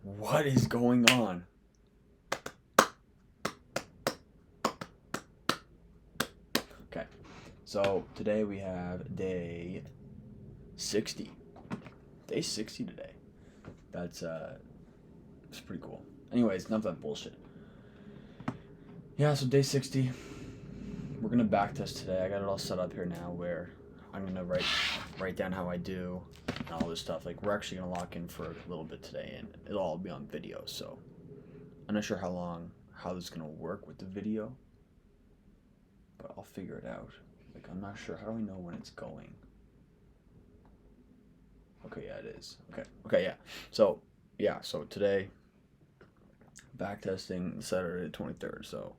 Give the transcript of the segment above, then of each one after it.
What is going on? Okay, so today we have day 60. Day 60 today. That's it's pretty cool. Anyways, enough of that bullshit. Yeah, so day 60. We're gonna backtest today. I got it all set up here now where I'm gonna write down how I do and all this stuff. Like, we're actually gonna lock in for a little bit today, and it'll all be on video. So I'm not sure how this is gonna work with the video, but I'll figure it out. Like, I'm not sure. How do I know when it's going? Okay, yeah, it is. Okay, yeah. So today, backtesting Saturday the 23rd. So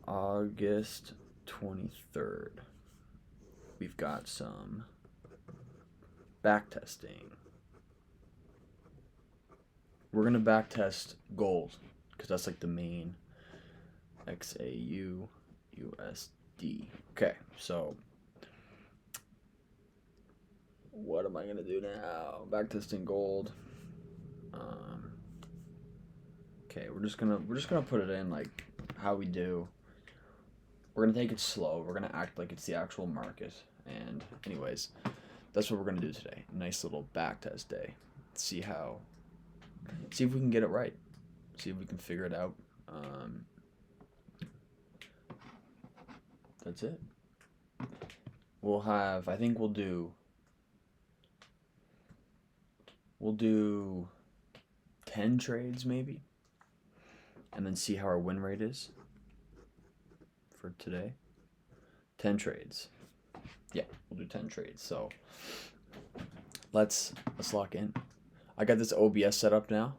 August 23rd. We've got some backtesting. We're gonna backtest gold because that's like the main XAU USD. Okay, so what am I gonna do now? Backtesting gold. Okay, we're just gonna put it in like how we do. We're gonna take it slow. We're gonna act like it's the actual market. And anyways, that's what we're gonna do today. Nice little backtest day. See if we can get it right. See if we can figure it out. That's it. I think we'll do 10 trades maybe, and then see how our win rate is for today. 10 trades. Yeah, we'll do 10 trades. So let's lock in. I got this OBS set up now,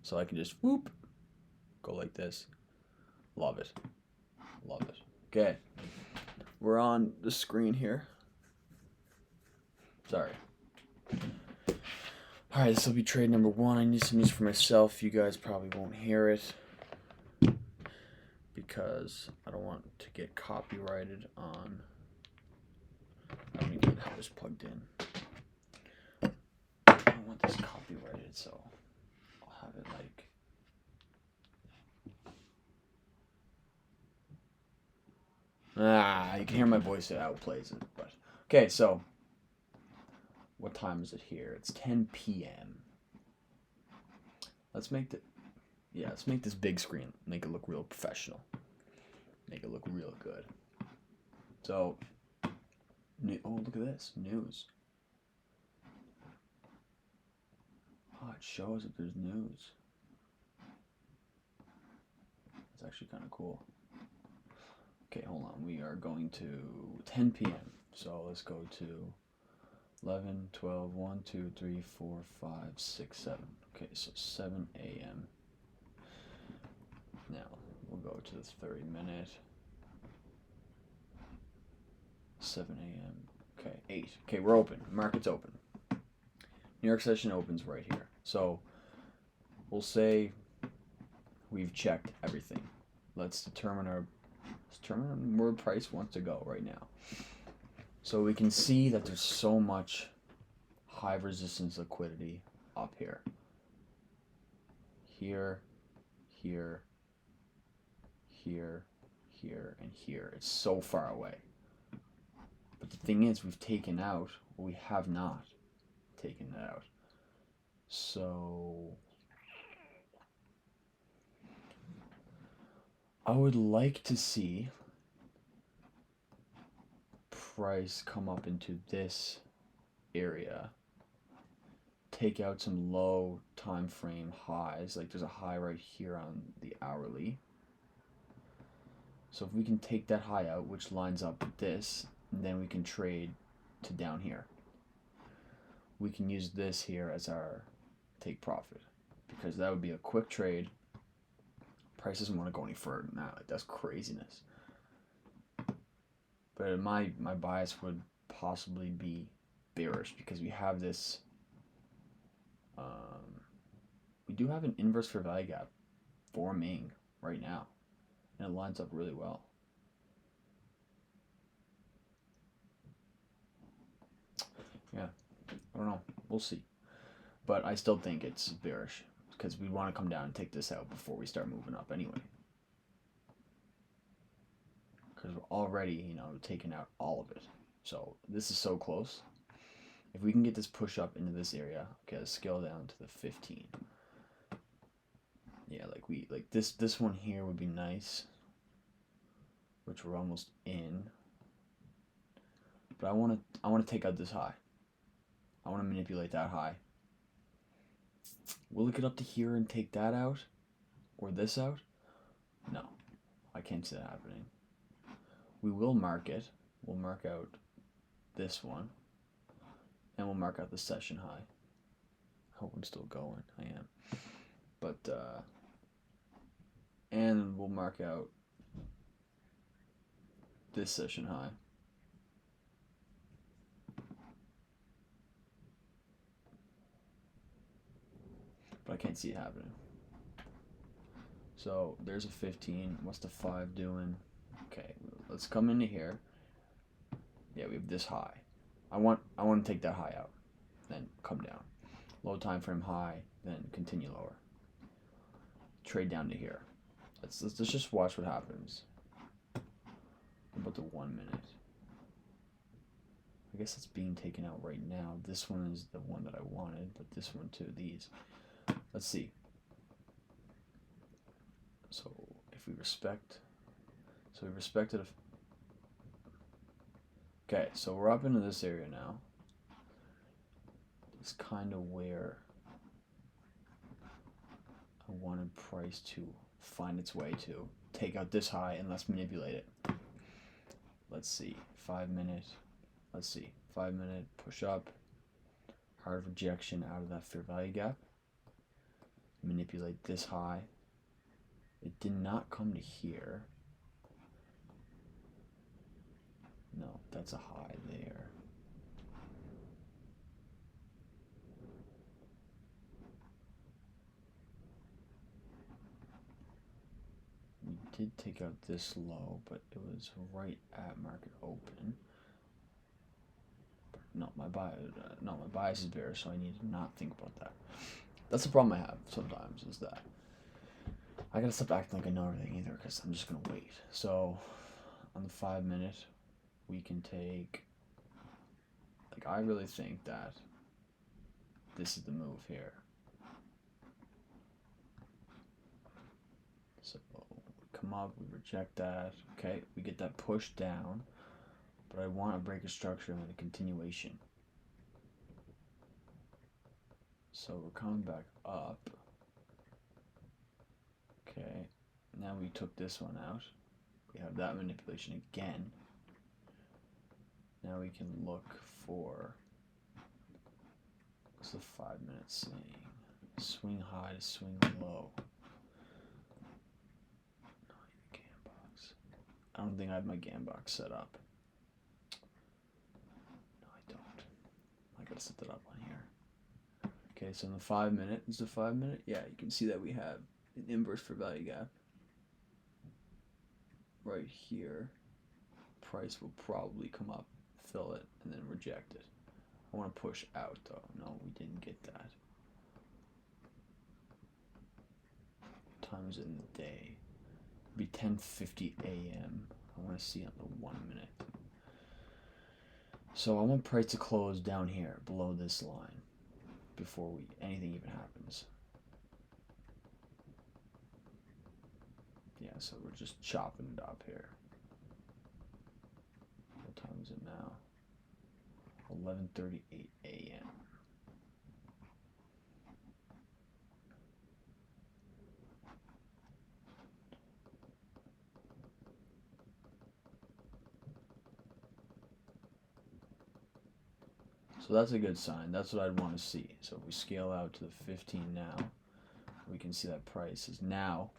so I can just whoop, go like this. Love it. Okay, we're on the screen here. Sorry. Alright, this will be trade number 1. I need some news for myself. You guys probably won't hear it because I don't want to get copyrighted on. I don't even have this plugged in. I don't want this copyrighted, so I'll have it like. You can hear my voice, it outplays it. But okay, so what time is it here? It's 10 p.m. Let's make this big screen. Make it look real professional. Make it look real good. So, oh, look at this. News. Oh, it shows that there's news. It's actually kind of cool. Okay, hold on. We are going to 10 p.m. So let's go to 11, 12, 1, 2, 3, 4, 5, 6, 7. Okay, so 7 a.m. Now, we'll go to the 30-minute. 7 a.m. Okay, 8. Okay, we're open. Market's open. New York session opens right here. So, we'll say we've checked everything. Let's determine where price wants to go right now. So we can see that there's so much high resistance liquidity up here. Here, here, here, here, and here. It's so far away. But the thing is, we have not taken it out. So I would like to see price come up into this area, take out some low time frame highs. Like, there's a high right here on the hourly. So if we can take that high out, which lines up with this, then we can trade to down here. We can use this here as our take profit, because that would be a quick trade. Price doesn't want to go any further than that. Like, that's craziness. But my bias would possibly be bearish, because we have this. We do have an inverse fair value gap forming right now, and it lines up really well. Yeah, I don't know. We'll see. But I still think it's bearish because we want to come down and take this out before we start moving up anyway. Because we're already, you know, taking out all of it. So this is so close. If we can get this push up into this area, okay, let's scale down to the 15. Yeah, like this one here would be nice, which we're almost in. But I want to take out this high. I want to manipulate that high. Will it get up to here and take that out? Or this out? No. I can't see that happening. We will mark it. We'll mark out this one. And we'll mark out the session high. I hope I'm still going. I am. But, and we'll mark out this session high. But I can't see it happening. So there's a 15. What's the 5 doing? Okay, let's come into here. Yeah, we have this high. I want to take that high out, then come down. Low time frame high, then continue lower. Trade down to here. Let's just watch what happens. About the 1 minute. I guess it's being taken out right now. This one is the one that I wanted, but this one too. These. Let's see. So if we respect, we respected. Okay, so we're up into this area now. It's kind of where I wanted price to find its way to. Take out this high and let's manipulate it. Let's see, 5 minute. Let's see, 5 minute push up. Hard rejection out of that fair value gap. Manipulate this high. It did not come to here. No, that's a high there. We did take out this low, but it was right at market open. No, my bias is bearish, so I need to not think about that. That's the problem I have sometimes, is that I gotta stop acting like I know everything either, because I'm just gonna wait. So on the 5 minute, we can take, like, I really think that this is the move here. So we come up, we reject that. Okay, we get that push down, but I want to break a structure and then a continuation. So we're coming back up. Okay, now we took this one out. We have that manipulation again. Now we can look for, what's the 5 minutes saying? Swing high to swing low. I don't think I have my GAN box set up. No, I don't. I gotta set that up on here. Okay, so in the 5 minute, is the 5 minute? Yeah, you can see that we have an inverse for value gap. Right here. Price will probably come up, fill it, and then reject it. I want to push out though. No, we didn't get that. What time is it in the day? It'll be 10:50 a.m. I want to see on the 1 minute. So I want price to close down here below this line before anything even happens. Yeah, so we're just chopping it up here. What time is it now? 11:38 a.m. So that's a good sign. That's what I'd want to see. So if we scale out to the 15 now, we can see that price is now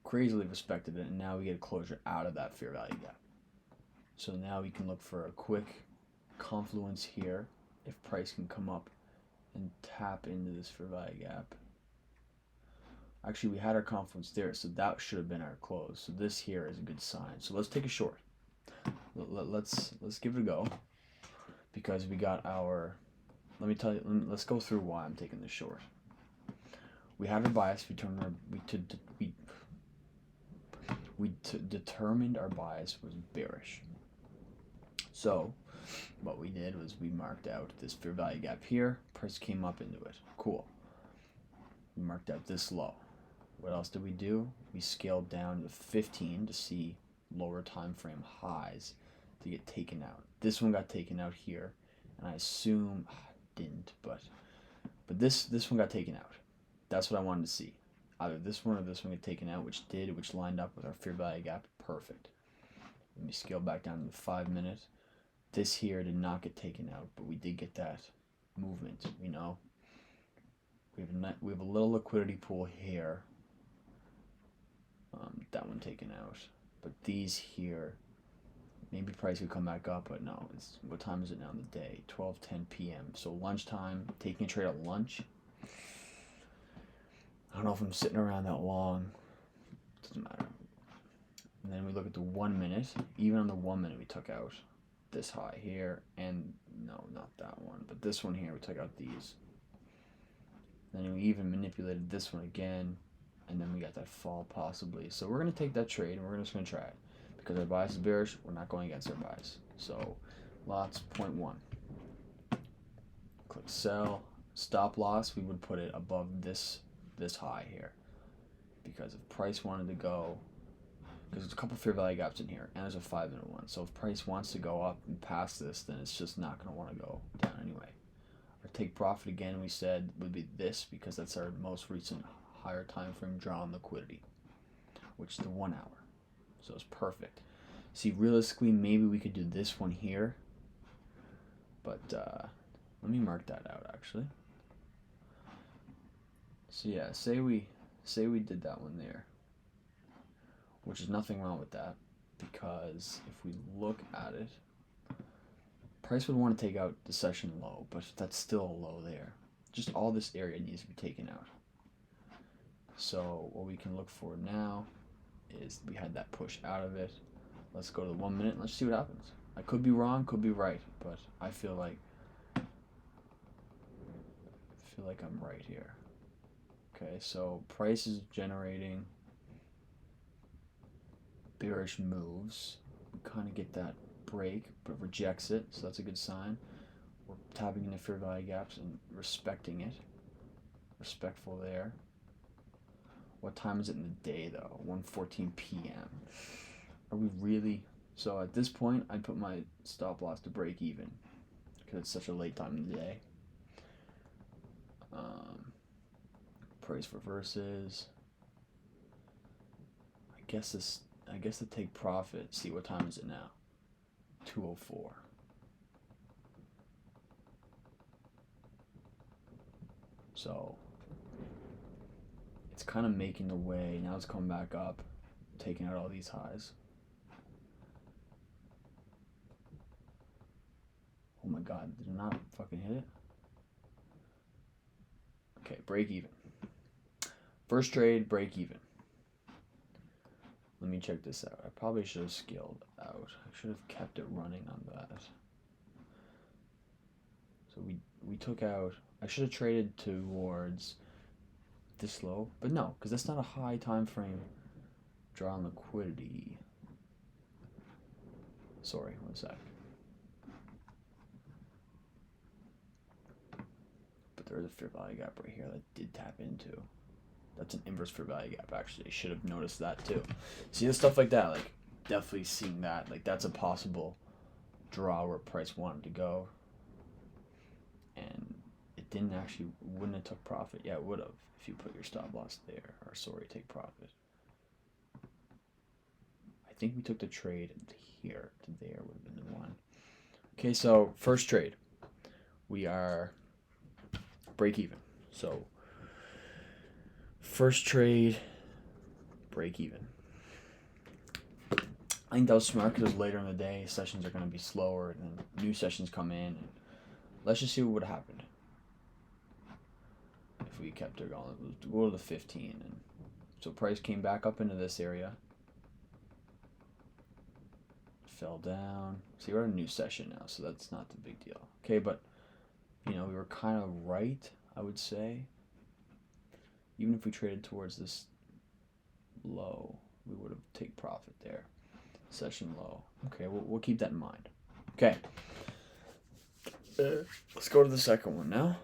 crazily respected it, and now we get a closure out of that fair value gap. So now we can look for a quick confluence here if price can come up and tap into this fair value gap. Actually, we had our confluence there, so that should have been our close. So this here is a good sign. So let's take a short. Let's give it a go, because we got our let me tell you. Let's go through why I'm taking this short. We had our bias. We determined our bias was bearish. So what we did was we marked out this fair value gap here. Price came up into it. Cool. We marked out this low. What else did we do? We scaled down to 15 to see lower time frame highs to get taken out. This one got taken out here, and I assume didn't, but this one got taken out. That's what I wanted to see. Either this one or this one got taken out, which lined up with our fair value gap. Perfect. Let me scale back down to the 5 minute. This here did not get taken out, but we did get that movement. We have a little liquidity pool here. That one taken out, but these here, maybe price would come back up, but no. What time is it now in the day? 12:10 p.m. So lunchtime. Taking a trade at lunch. I don't know if I'm sitting around that long. Doesn't matter. And then we look at the 1 minute. Even on the 1 minute, we took out this high here, and no, not that one, but this one here. We took out these. Then we even manipulated this one again, and then we got that fall possibly. So we're gonna take that trade, and we're just gonna try it because our bias is bearish. We're not going against our bias. So lots 0.1. Click sell. Stop loss. We would put it above this high here, because if price wanted to go, because there's a couple fair value gaps in here, and there's a 5 minute one. So if price wants to go up and past this, then it's just not gonna want to go down anyway. Our take profit again, we said, would be this, because that's our most recent higher time frame drawn liquidity, which is the 1 hour. So it's perfect. See, realistically, maybe we could do this one here, but let me mark that out actually. So yeah, say we did that one there, which is nothing wrong with that, because if we look at it, price would want to take out the session low, but that's still a low there. Just all this area needs to be taken out. So what we can look for now is we had that push out of it. Let's go to the 1 minute and let's see what happens. I could be wrong, could be right, but I feel like I'm right here. Okay, so price is generating bearish moves. We kind of get that break, but rejects it, so that's a good sign. We're tapping into fair value gaps and respecting it. Respectful there. What time is it in the day though? 1:14 p.m. Are we really? So at this point, I put my stop loss to break even because it's such a late time in the day. Price reverses. I guess the take profit. See, what time is it now? 2:04. So it's kind of making the way. Now it's coming back up, taking out all these highs. Oh my god, did it not fucking hit it? Okay, break even. First trade, break even. Let me check this out. I probably should have scaled out. I should have kept it running on that. So we took out, I should have traded towards this low, but no, because that's not a high time frame draw on liquidity. Sorry, one sec. But there's a fair value gap right here that did tap into. That's an inverse fair value gap, actually. I should have noticed that too. See, stuff like that, like definitely seeing that, like that's a possible draw where price wanted to go, and it didn't actually, wouldn't have took profit. Yeah, it would have if you put your stop loss there, or sorry, take profit. I think we took the trade here to there would have been the one. Okay, so first trade, we are break even. So first trade, break even. I think that was smart because later in the day, sessions are going to be slower and then new sessions come in. And let's just see what would have happened if we kept it going. Let's go to the 15. And so price came back up into this area. Fell down. See, we're in a new session now, so that's not the big deal. Okay, but you know, we were kind of right, I would say. Even if we traded towards this low, we would have taken profit there. Session low. Okay, we'll keep that in mind. Okay. Let's go to the second one now.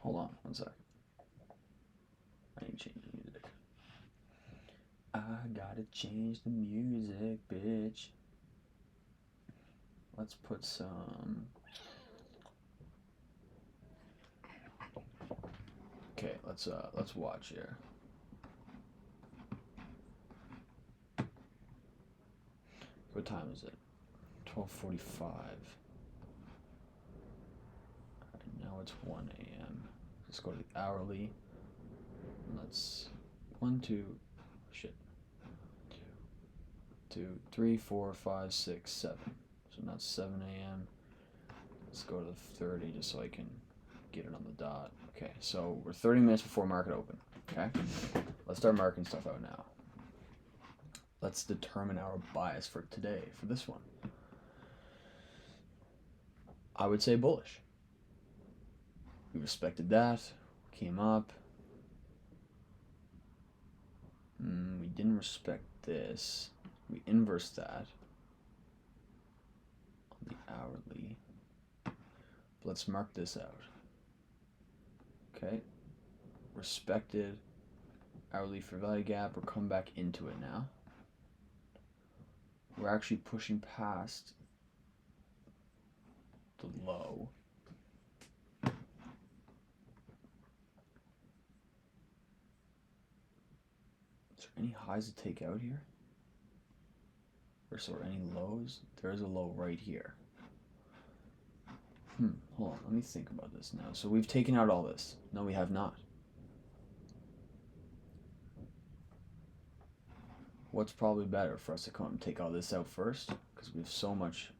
Hold on one sec. I need to change the music. I gotta change the music, bitch. Let's put some... Okay, let's watch here. What time is it? 12:45. Now it's 1 a.m. Let's go to the hourly. Let's 1, 2, shit. 2, 3, 4, 5, 6, 7. So now it's 7 a.m. Let's go to the 30 just so I can get it on the dot. Okay, so we're 30 minutes before market open. Okay, let's start marking stuff out now. Let's determine our bias for today, for this one. I would say bullish. We respected that, came up. We didn't respect this. We inversed that on the hourly. Let's mark this out. Okay, respected hourly fair value gap. We're coming back into it now. We're actually pushing past the low. Is there any highs to take out here? Or so any lows? There is a low right here. Hold on, let me think about this now. So we've taken out all this. No, we have not. What's probably better for us to come and take all this out first? Because we have so much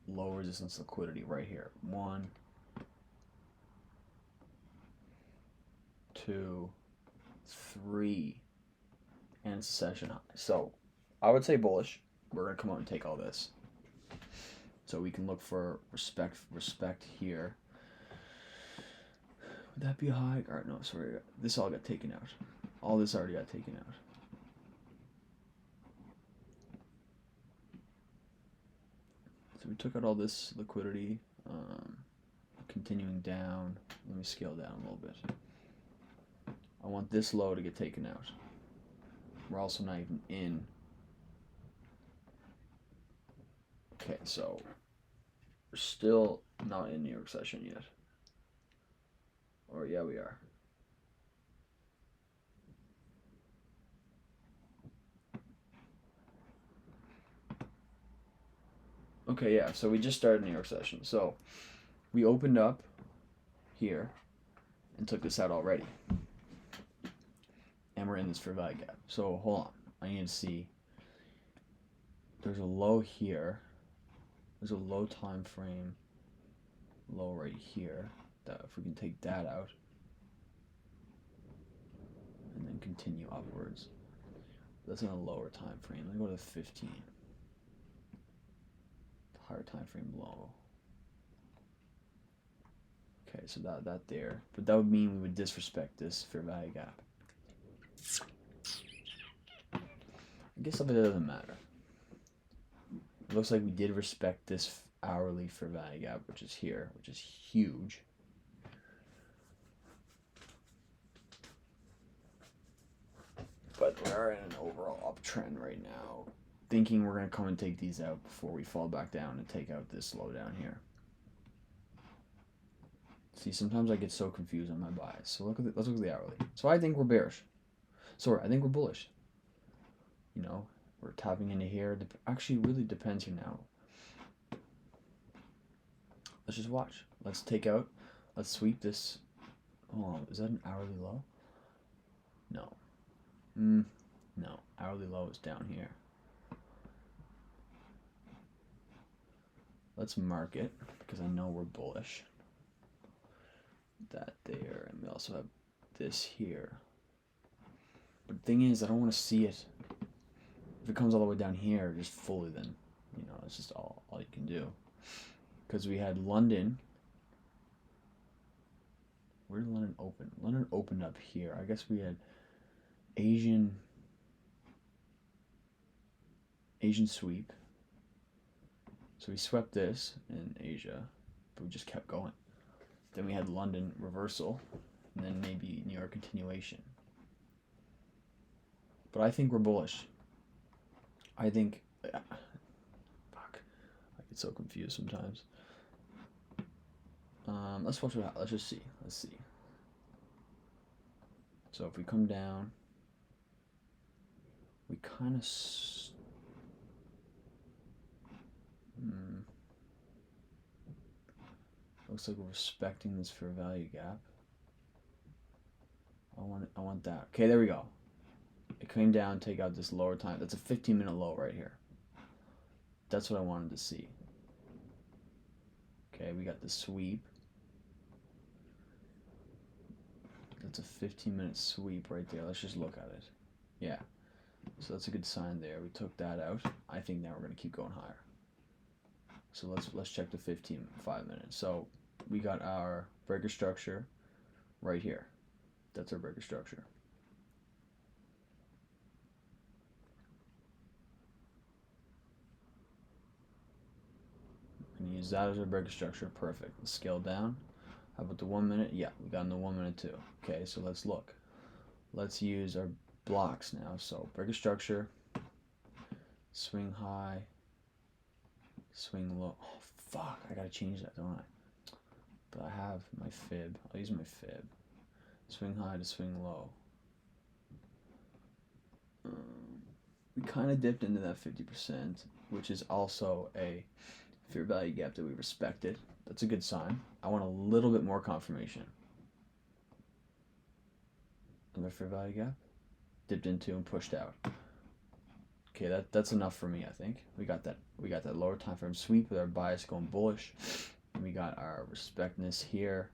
low resistance liquidity right here. 1, 2, 3, and session high. So I would say bullish. We're gonna come out and take all this. So we can look for respect here. Would that be a high? All right, no, sorry. This all got taken out. All this already got taken out. So we took out all this liquidity. Continuing down. Let me scale down a little bit. I want this low to get taken out. We're also not even in. Okay, so we're still not in New York session yet. Or yeah, we are. Okay, yeah, so we just started New York session. So we opened up here and took this out already. And we're in this fair value gap. So hold on, I need to see. There's a low here. There's a low time frame low right here. That if we can take that out and then continue upwards. That's in a lower time frame. Let me go to 15. Higher time frame low. Okay, so that there. But that would mean we would disrespect this fair value gap. I guess it doesn't matter. It looks like we did respect this hourly fair value gap, which is here, which is huge. But we are in an overall uptrend right now. Thinking we're going to come and take these out before we fall back down and take out this low down here. See, sometimes I get so confused on my bias. So let's look at the hourly. So I think we're bearish. Sorry, I think we're bullish. You know, we're tapping into here. Actually, it really depends here now. Let's just watch. Let's take out. Let's sweep this. Oh, is that an hourly low? No. No. Hourly low is down here. Let's mark it because I know we're bullish. That there, and we also have this here. But the thing is, I don't want to see it. If it comes all the way down here, just fully, then, you know, it's just all you can do. because we had London. Where did London open? London opened up here. I guess we had Asian sweep. So we swept this in Asia, but we just kept going. Then we had London reversal, and then maybe New York continuation. But I think we're bullish. I think... Fuck. I get so confused sometimes. Let's watch what. Let's just see. Let's see. So if we come down, we kind of. Looks like we're respecting this fair value gap. I want that. Okay, there we go. It came down, take out this lower time. That's a 15-minute low right here. That's what I wanted to see. Okay, we got the sweep. That's a 15-minute sweep right there. Let's just look at it. Yeah. So that's a good sign there. We took that out. I think now we're going to keep going higher. So let's check the 5 minutes. So we got our breaker structure right here. That's our breaker structure. We're going to use that as our breaker structure. Perfect. Let's scale down. How about the 1 minute? Yeah, we got in the 1 minute too. Okay, so let's look. Let's use our blocks now. So breaker structure, swing high, swing low. Oh, fuck, I gotta change that, don't I? But I have my fib. I'll use my fib. Swing high to swing low. We kind of dipped into that 50%, which is also a fair value gap that we respected. That's a good sign. I want a little bit more confirmation. Another fair value gap. Dipped into and pushed out. Okay, that's enough for me, I think. We got that lower time frame sweep with our bias going bullish. And we got our respectness here.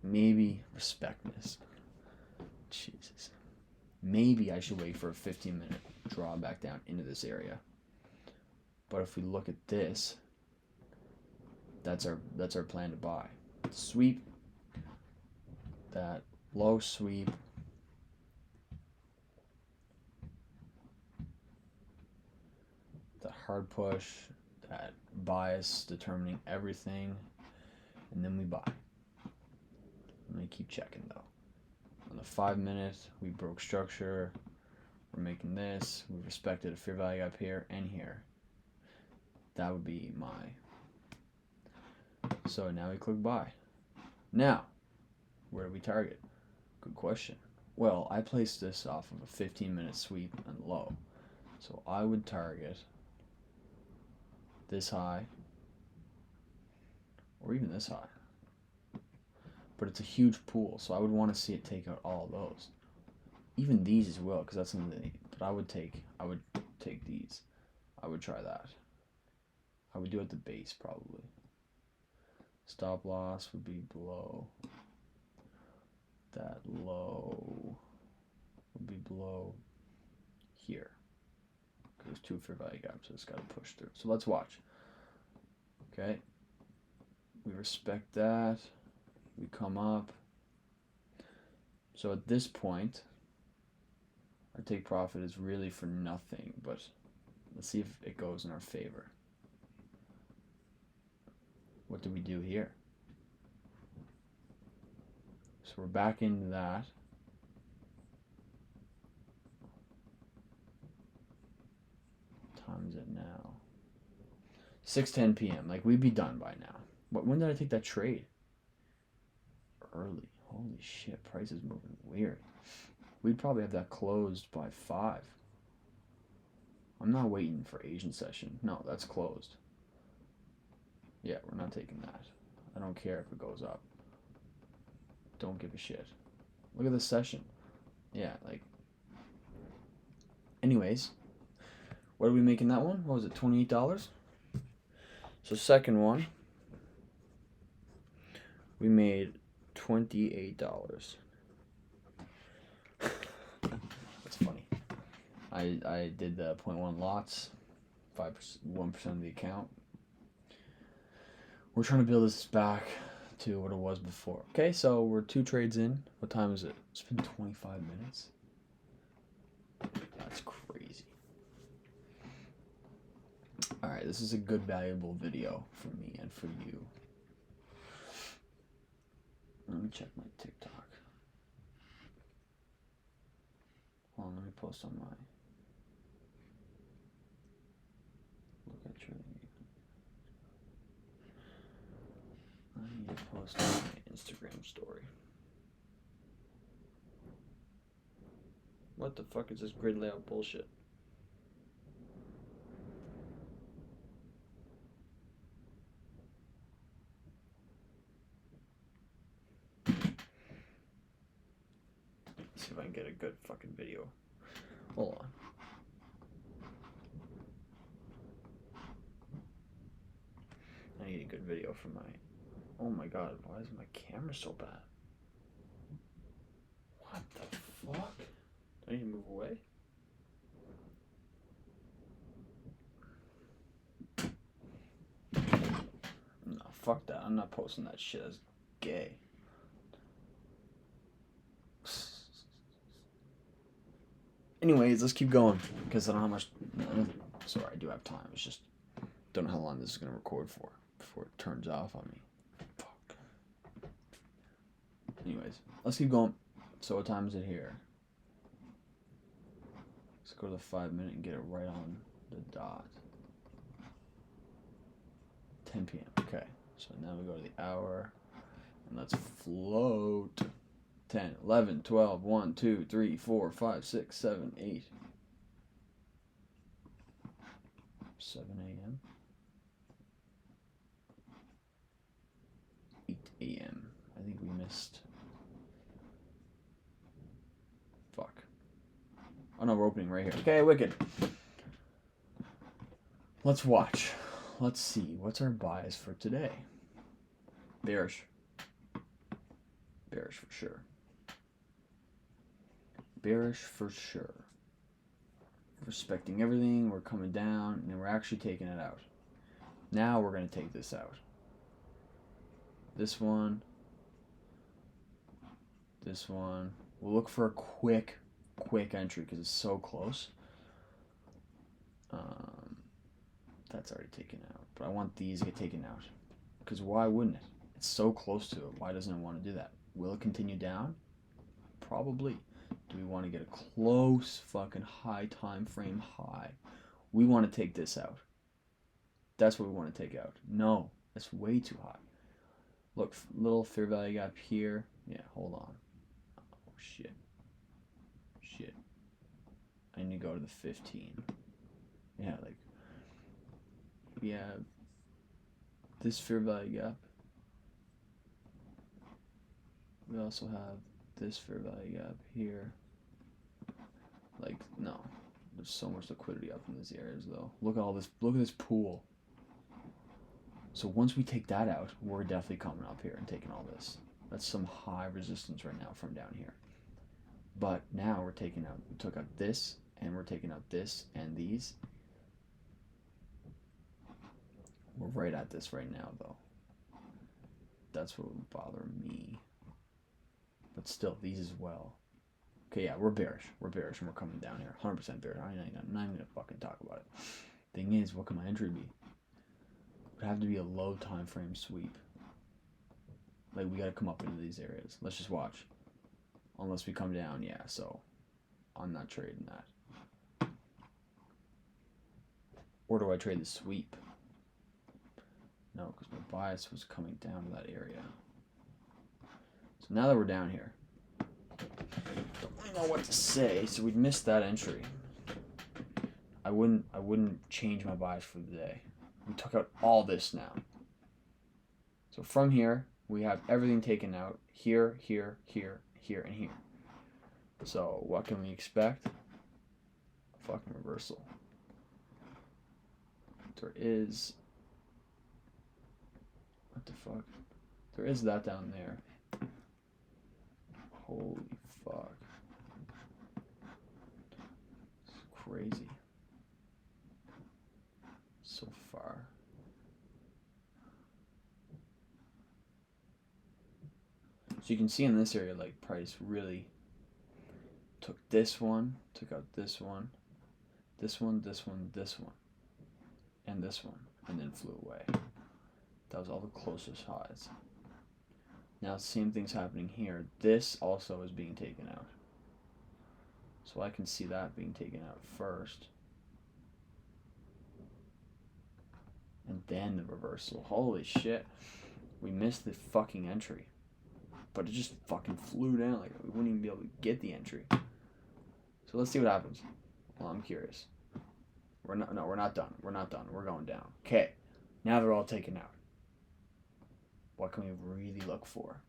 Maybe respectness. Jesus. Maybe I should wait for a 15-minute draw back down into this area. But if we look at this, that's our plan to buy. Sweep, that low sweep, the hard push, that bias determining everything, and then we buy. I'm gonna keep checking though. On the 5 minutes, we broke structure. We're making this. We respected a fair value up here and here. That would be my. So now we click buy. Now, where do we target? Good question. Well, I placed this off of a 15-minute sweep and low. So I would target this high or even this high. But it's a huge pool, so I would want to see it take out all those. Even these as well, because that's something that I would take these. I would try that. I would do it at the base probably. Stop loss would be below. That low would be below here. There's two fair value gaps, so it's got to push through. So let's watch. Okay. We respect that. We come up. So at this point, our take profit is really for nothing, but let's see if it goes in our favor. What do we do here? So we're back into that. What time is it now? 6:10 p.m. Like, we'd be done by now. When did I take that trade? Early. Holy shit, price is moving weird. We'd probably have that closed by 5. I'm not waiting for Asian session. No, that's closed. Yeah, we're not taking that. I don't care if it goes up. Don't give a shit. Look at this session. Yeah, like. Anyways, what are we making that one? What was it, $28? So second one, we made $28. That's funny. I did the 0.1 lots. 1% of the account. We're trying to build this back to what it was before. Okay, so we're 2 trades in. What time is it? It's been 25 minutes. That's crazy. Alright, this is a good, valuable video for me and for you. Let me check my TikTok. Hold on, let me post on my... Look at trading. I need to post on my Instagram story. What the fuck is this grid layout bullshit? Let's see if I can get a good fucking video. Hold on. I need a good video for my... Oh my god, why is my camera so bad? What the fuck? Do I need to move away? No, fuck that. I'm not posting that shit as gay. Anyways, let's keep going, because I don't know how much... Sorry, I do have time. It's just... Don't know how long this is going to record for before it turns off on me. Fuck. Anyways, let's keep going. So what time is it here? Let's go to the 5-minute and get it right on the dot. 10 p.m. Okay, so now we go to the hour, and let's float. 10, 11, 12, 1, 2, 3, 4, 5, 6, 7, 8. 7 a.m. 8 a.m. I think we missed. Fuck. Oh no, we're opening right here. Okay, wicked. Let's watch. Let's see. What's our bias for today? Bearish. Bearish for sure. Bearish for sure. Respecting everything. We're coming down, and then we're actually taking it out. Now we're going to take this out. This one. This one. We'll look for a quick entry because it's so close. That's already taken out. But I want these to get taken out. Because why wouldn't it? It's so close to it. Why doesn't it want to do that? Will it continue down? Probably. Do we want to get a close fucking high time frame high? We want to take this out. That's what we want to take out. No, that's way too high. Look, little fair value gap here. Yeah, hold on. Oh, shit. Shit. I need to go to the 15. Yeah, like, we have this fair value gap. We also have this fair value gap here. Like, no. There's so much liquidity up in these areas, though. Look at all this. Look at this pool. So once we take that out, we're definitely coming up here and taking all this. That's some high resistance right now from down here. But now we're taking out, we took out this, and we're taking out this and these. We're right at this right now, though. That's what would bother me. But still, these as well. Okay, yeah, we're bearish. We're bearish, and we're coming down here. 100% bearish. I'm not even going to fucking talk about it. Thing is, what can my entry be? It would have to be a low time frame sweep. Like, we got to come up into these areas. Let's just watch. Unless we come down, yeah, so I'm not trading that. Or do I trade the sweep? No, because my bias was coming down to that area. So now that we're down here, don't really know what to say, so we'd missed that entry. I wouldn't change my bias for the day. We took out all this now. So from here, we have everything taken out. Here, here, here, here, and here. So what can we expect? A fucking reversal. There is... What the fuck? There is that down there. Holy fuck. It's crazy. So you can see in this area, like, price really took this one, took out this one, this one, this one, this one, and this one, and then flew away. That was all the closest highs. Now, same thing's happening here. This also is being taken out. So I can see that being taken out first. And then the reversal. Holy shit. We missed the fucking entry. But it just fucking flew down. Like, we wouldn't even be able to get the entry. So let's see what happens. Well, I'm curious. We're not done. We're not done. We're going down. Okay. Now they're all taken out. What can we really look for?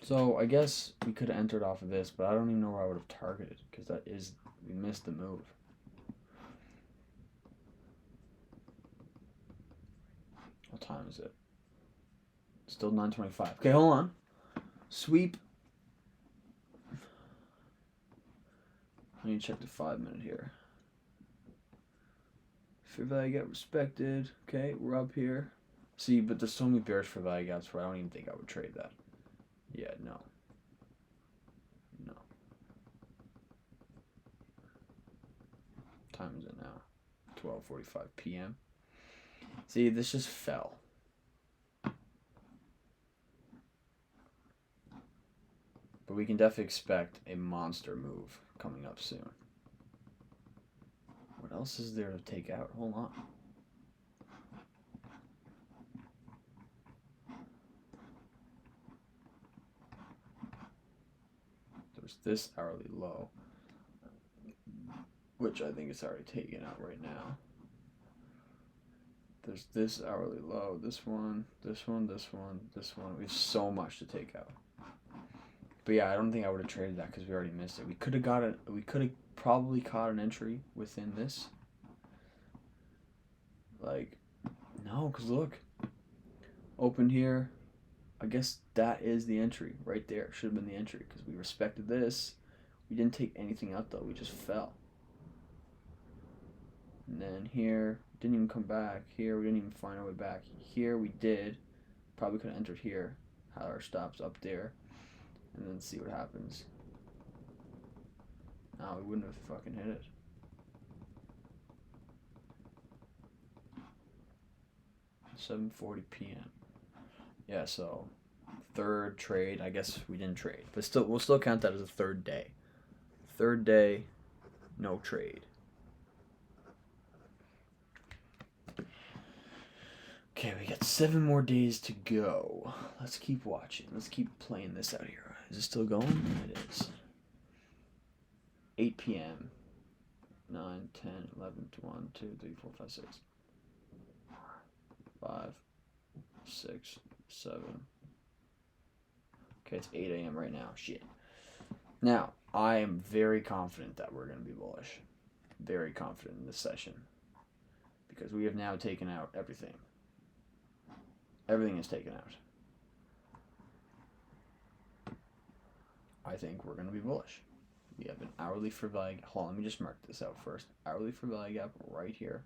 So I guess we could have entered off of this, but I don't even know where I would have targeted, because we missed the move. What time is it? Still 9:25. Okay, hold on. Sweep. I need to check the 5-minute here. Fair value gap respected. Okay, we're up here. See, but there's so many bearish fair value gaps where I don't even think I would trade that. Yeah, no. No. Time is it now? 12:45 p.m. See, this just fell. But we can definitely expect a monster move coming up soon. What else is there to take out? Hold on. There's this hourly low, which I think is already taken out right now. There's this hourly low, this one, this one, this one, this one. We have so much to take out. But yeah, I don't think I would have traded that because we already missed it. We could have got it. We could have probably caught an entry within this. Like, no, because look, open here. I guess that is the entry right there. Should have been the entry because we respected this. We didn't take anything out though. We just fell. And then here, didn't even come back. Here, we didn't even find our way back. Here, we did. Probably could have entered here. Had our stops up there. And then see what happens. No, we wouldn't have fucking hit it. $7:40 p.m. Yeah, so third trade. I guess we didn't trade, but still, we'll still count that as a third day. Third day, no trade. Okay, we got 7 more days to go. Let's keep watching. Let's keep playing this out here. Is it still going? It is. 8 p.m. 9, 10, 11, 1, 2, 3, 4, 5, 6. 5, 6, 7. Okay, it's 8 a.m. right now. Shit. Now, I am very confident that we're going to be bullish. Very confident in this session. Because we have now taken out everything. Everything is taken out. I think we're going to be bullish. We have an hourly fair value. Hold on, let me just mark this out first. Hourly fair value gap right here.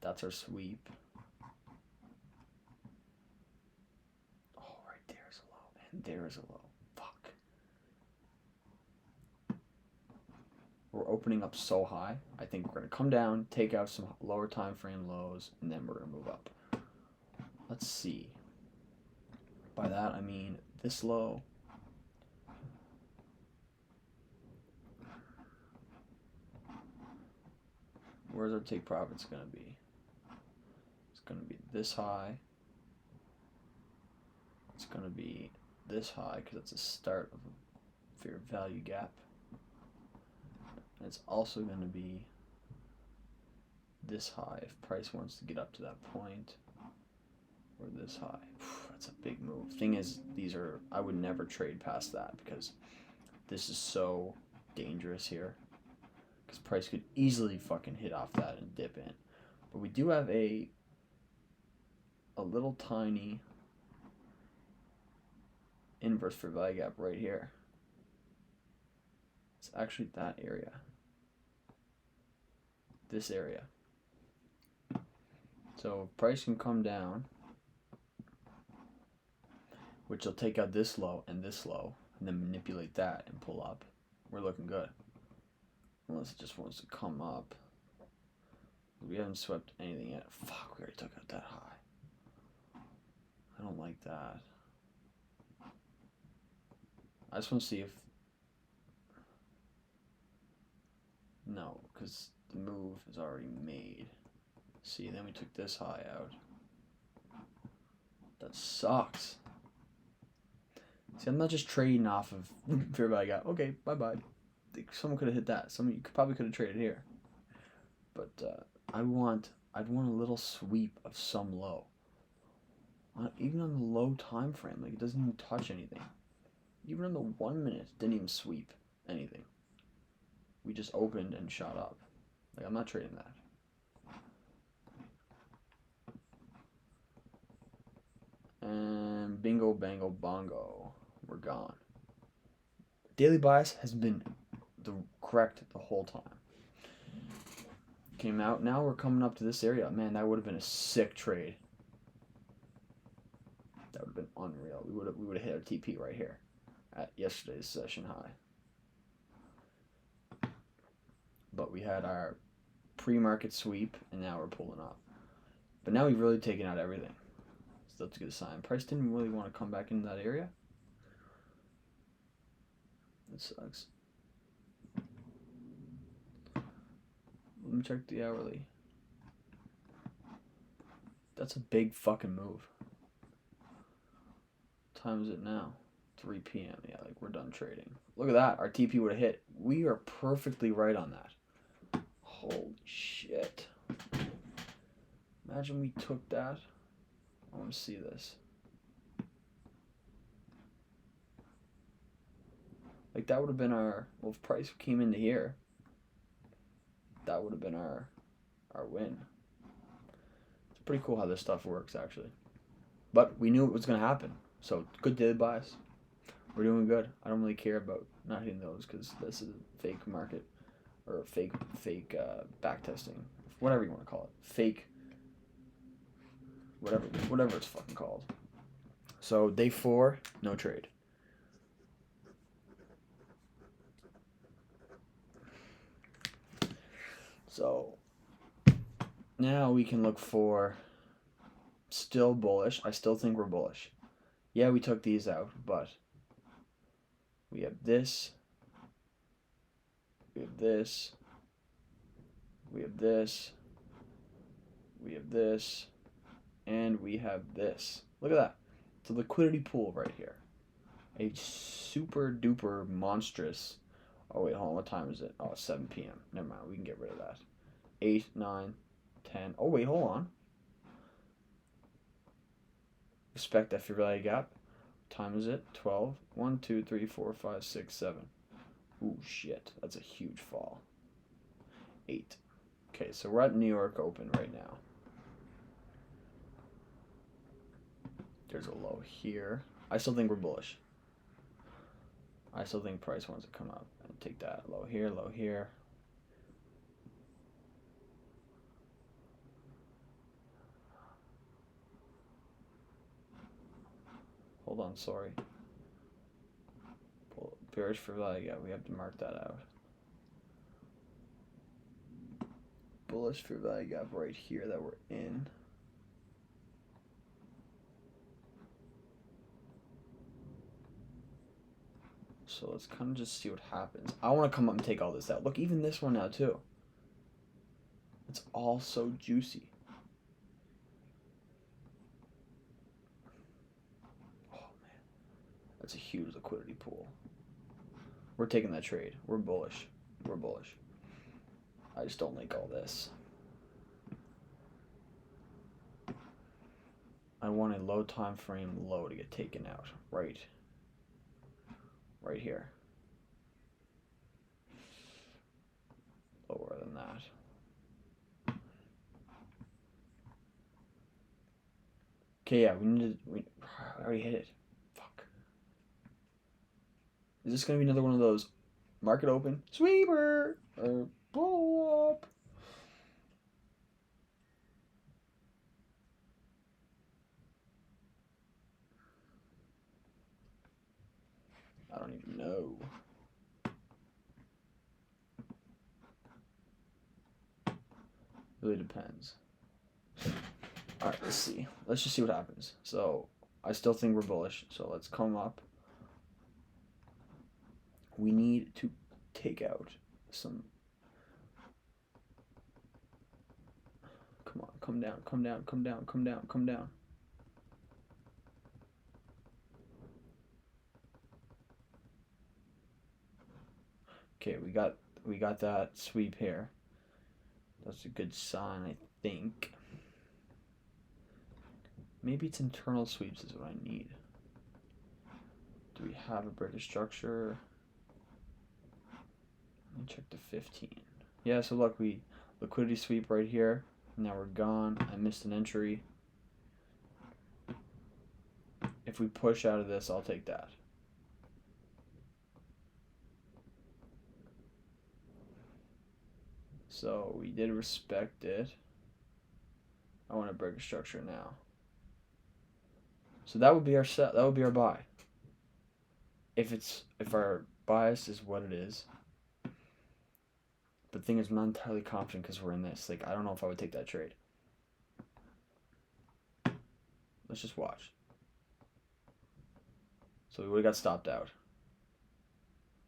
That's our sweep. Oh, right there is a low. And there is a low. Fuck. We're opening up so high. I think we're going to come down, take out some lower time frame lows, and then we're going to move up. Let's see. By that, I mean this low. Where's our take profits going to be? It's going to be this high. It's going to be this high because it's the start of a fair value gap. And it's also going to be this high if price wants to get up to that point. Or this high. That's a big move. Thing is, I would never trade past that because this is so dangerous here. Because price could easily fucking hit off that and dip in. But we do have a little tiny inverse fair value gap right here. It's actually that area. This area. So price can come down, which will take out this low, and then manipulate that and pull up. We're looking good. Unless it just wants to come up. We haven't swept anything yet. Fuck, we already took out that high. I don't like that. I just want to see if... No, because the move is already made. See, then we took this high out. That sucks. See, I'm not just trading off of fair value gap. Okay, bye-bye. Someone could have hit that. You probably could have traded here. But I'd want a little sweep of some low. Even on the low time frame, like it doesn't even touch anything. Even on the 1 minute, it didn't even sweep anything. We just opened and shot up. Like, I'm not trading that. And bingo, bango, bongo. We're gone. Daily bias has been correct the whole time. Came out. Now we're coming up to this area. Man, that would have been a sick trade. That would have been unreal. We would have hit our TP right here at yesterday's session high. But we had our pre-market sweep, and now we're pulling up. But now we've really taken out everything. So that's a good sign. Price didn't really want to come back into that area. That sucks. Let me check the hourly. That's a big fucking move. What time is it now? 3 p.m. Yeah, like we're done trading. Look at that. Our TP would have hit. We are perfectly right on that. Holy shit. Imagine we took that. I want to see this. Like that would have been our... Well, if price came into here, that would have been our win. It's pretty cool how this stuff works, actually. But we knew it was going to happen. So, good daily bias. We're doing good. I don't really care about not hitting those because this is a fake market. Or fake backtesting. Whatever you want to call it. Fake... Whatever it's fucking called. So, day 4, no trade. So, now we can look for still bullish. I still think we're bullish. Yeah, we took these out, but we have this. We have this. We have this. We have this. And we have this. Look at that. It's a liquidity pool right here. A super duper monstrous... Oh, wait, hold on. What time is it? Oh, it's 7 p.m. Never mind. We can get rid of that. 8, 9, 10. Oh, wait, hold on. Respect that fair value gap. What time is it? 12. 1, 2, 3, 4, 5, 6, 7. Ooh, shit. That's a huge fall. 8. Okay, so we're at New York Open right now. There's a low here. I still think we're bullish. I still think price wants to come up and take that low here, low here. Hold on, sorry. Bearish for value, yeah, we have to mark that out. Bullish for value gap right here that we're in. So let's kind of just see what happens. I want to come up and take all this out. Look, even this one now too. It's all so juicy. Oh man, that's a huge liquidity pool. We're taking that trade. We're bullish. We're bullish. I just don't like all this. I want a low time frame low to get taken out. Right here. Lower than that. Okay, yeah, we already hit it. Fuck. Is this gonna be another one of those Market open. Sweeper. Or blow up. I don't even know. Really depends. Alright, let's see. Let's just see what happens. So, I still think we're bullish. So, let's come up. We need to take out some... Come on, come down, come down, come down, come down, come down. Okay, we got that sweep here. That's a good sign, I think. Maybe it's internal sweeps is what I need. Do we have a break of structure? Let me check the 15. Yeah, so look, we liquidity sweep right here. Now we're gone. I missed an entry. If we push out of this, I'll take that. So we did respect it. I want to break a structure now. So that would be our set. That would be our buy. If our bias is what it is. But the thing is, I'm not entirely confident because we're in this. Like, I don't know if I would take that trade. Let's just watch. So we would have got stopped out.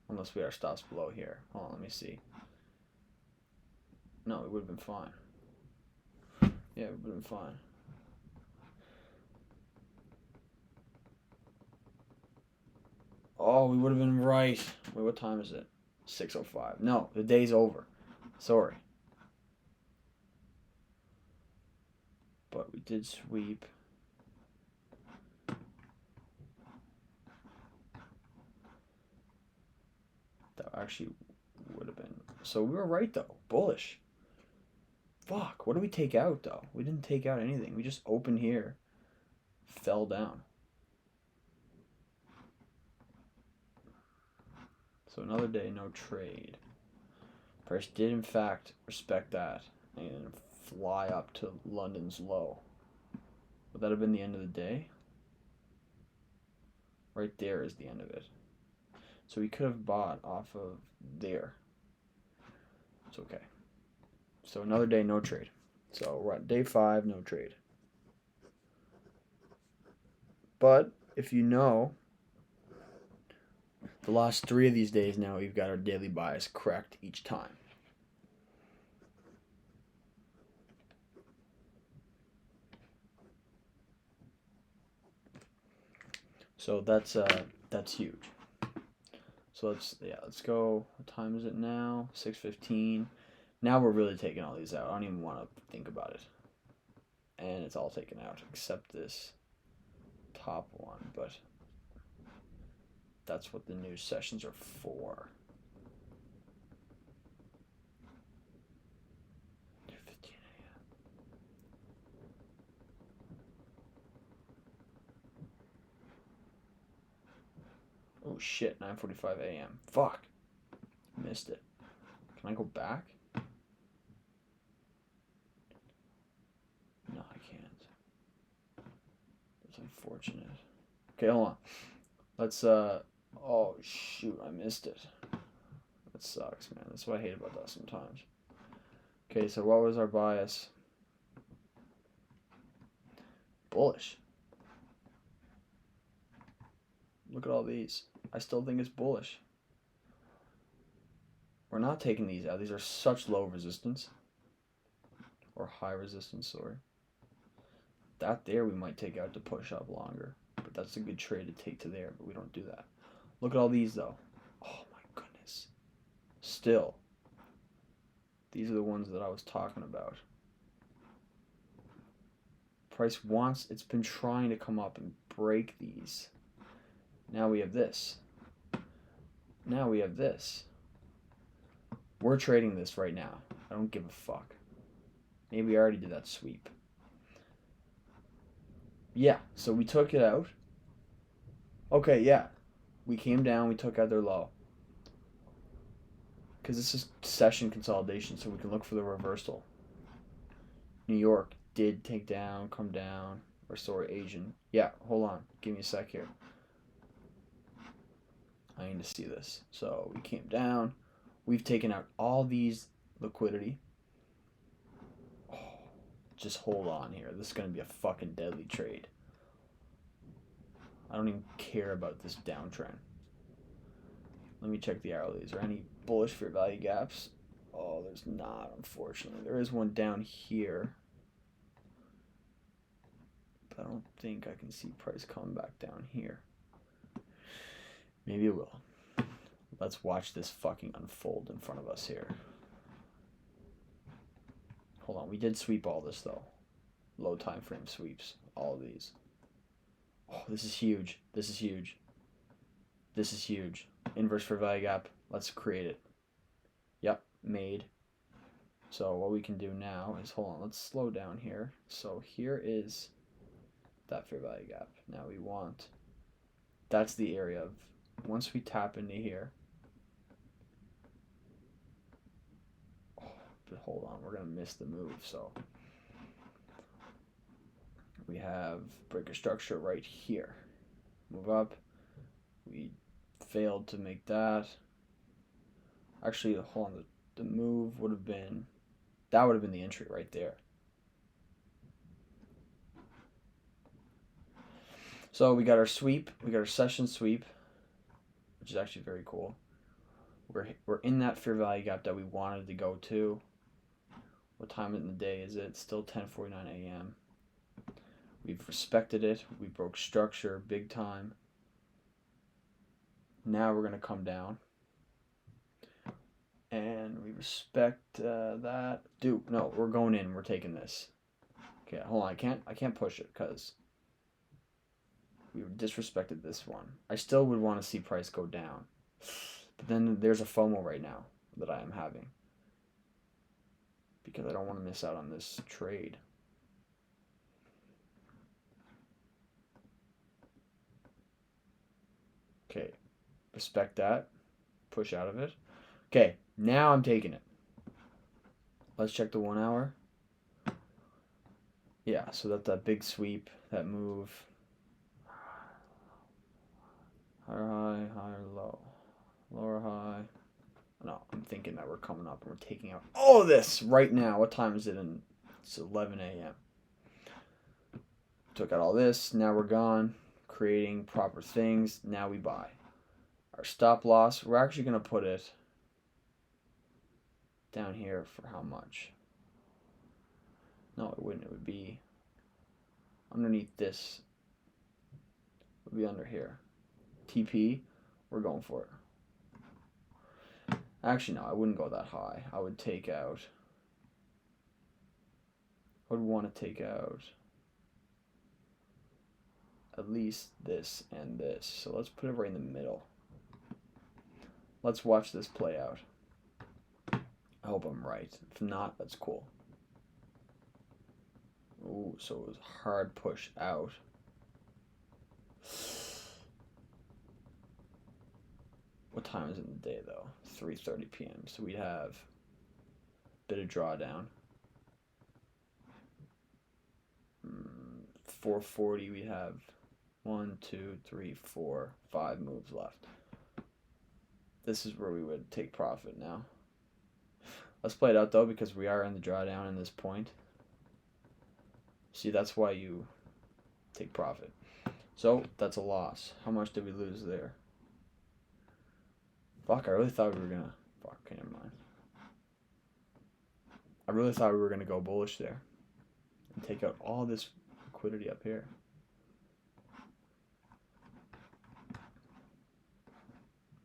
Unless we had our stops below here. Hold on, let me see. No, it would have been fine. Yeah, it would have been fine. Oh, we would have been right. Wait, what time is it? 6:05. No, the day's over. Sorry. But we did sweep. That actually would have been... So we were right, though. Bullish. Fuck, what did we take out, though? We didn't take out anything. We just opened here. Fell down. So another day, no trade. Price did, in fact, respect that. And fly up to London's low. Would that have been the end of the day? Right there is the end of it. So we could have bought off of there. It's okay. So another day, no trade. So we're at day 5, no trade. But if you know, the last 3 of these days now, we've got our daily bias correct each time. So that's huge. So let's go. What time is it now? 6:15. Now we're really taking all these out. I don't even want to think about it. And it's all taken out except this top one, but that's what the new sessions are for. 2:15 a.m. Oh shit, 9:45 a.m. Fuck. Missed it. Can I go back? No, I can't. That's unfortunate. Okay, hold on. Let's oh shoot, I missed it. That sucks, man. That's what I hate about that sometimes. Okay, so what was our bias? Bullish. Look at all these. I still think it's bullish. We're not taking these out. These are such low resistance. Or high resistance, sorry. That there we might take out to push up longer. But that's a good trade to take to there, but we don't do that. Look at all these, though. Oh, my goodness. Still. These are the ones that I was talking about. Price wants... It's been trying to come up and break these. Now we have this. Now we have this. We're trading this right now. I don't give a fuck. Maybe I already did that sweep. Yeah, so we took it out. Okay, yeah. We came down, we took out their low. Because this is session consolidation, so we can look for the reversal. New York did take down, come down, restore Asian. Yeah, hold on. Give me a sec here. I need to see this. So we came down. We've taken out all these liquidity. Oh, just hold on here. This is going to be a fucking deadly trade. I don't even care about this downtrend. Let me check the hourly. Is there any bullish fair value gaps? Oh, there's not, unfortunately. There is one down here. But I don't think I can see price coming back down here. Maybe it will. Let's watch this fucking unfold in front of us here. Hold on. We did sweep all this, though. Low time frame sweeps. All of these. Oh, this is huge. This is huge. This is huge. Inverse fair value gap. Let's create it. Yep, made. So what we can do now is, hold on, let's slow down here. So here is that fair value gap. Now we want, that's the area of, once we tap into here, oh, but hold on, we're going to miss the move. So we have breaker structure right here. Move up. We failed to make that. Actually, hold on, the move would have been, that would have been the entry right there. So we got our sweep, we got our session sweep, which is actually very cool. We're in that fair value gap that we wanted to go to. What time in the day is it? It's still 10:49 a.m. We've respected it. We broke structure big time. Now we're going to come down. And we respect that. Dude, no, we're going in. We're taking this. Okay, hold on. I can't push it because we disrespected this one. I still would want to see price go down. But then there's a FOMO right now that I am having. Because I don't want to miss out on this trade. Okay, respect that. Push out of it. Okay, now I'm taking it. Let's check the 1 hour. Yeah, so that's that big sweep, that move. Higher high, higher low. Lower high. No, I'm thinking that we're coming up and we're taking out all of this right now. What time is it? It's 11 a.m. Took out all this. Now we're gone. Creating proper things. Now we buy. Our stop loss, we're actually going to put it down here for how much? No, it wouldn't. It would be underneath this. It would be under here. TP, we're going for it. Actually, no, I wouldn't go that high. I would take out, I would want to take out at least this and this. So let's put it right in the middle. Let's watch this play out. I hope I'm right. If not, that's cool. Ooh, so it was a hard push out. What time is it in the day, though? 3:30 p.m. So we'd have a bit of drawdown. 4:40, we have 1, 2, 3, 4, 5 moves left. This is where we would take profit now. Let's play it out, though, because we are in the drawdown in this point. See, that's why you take profit. So, that's a loss. How much did we lose there? Fuck, I really thought we were gonna... Fuck, okay, never mind. I really thought we were gonna go bullish there. And take out all this liquidity up here.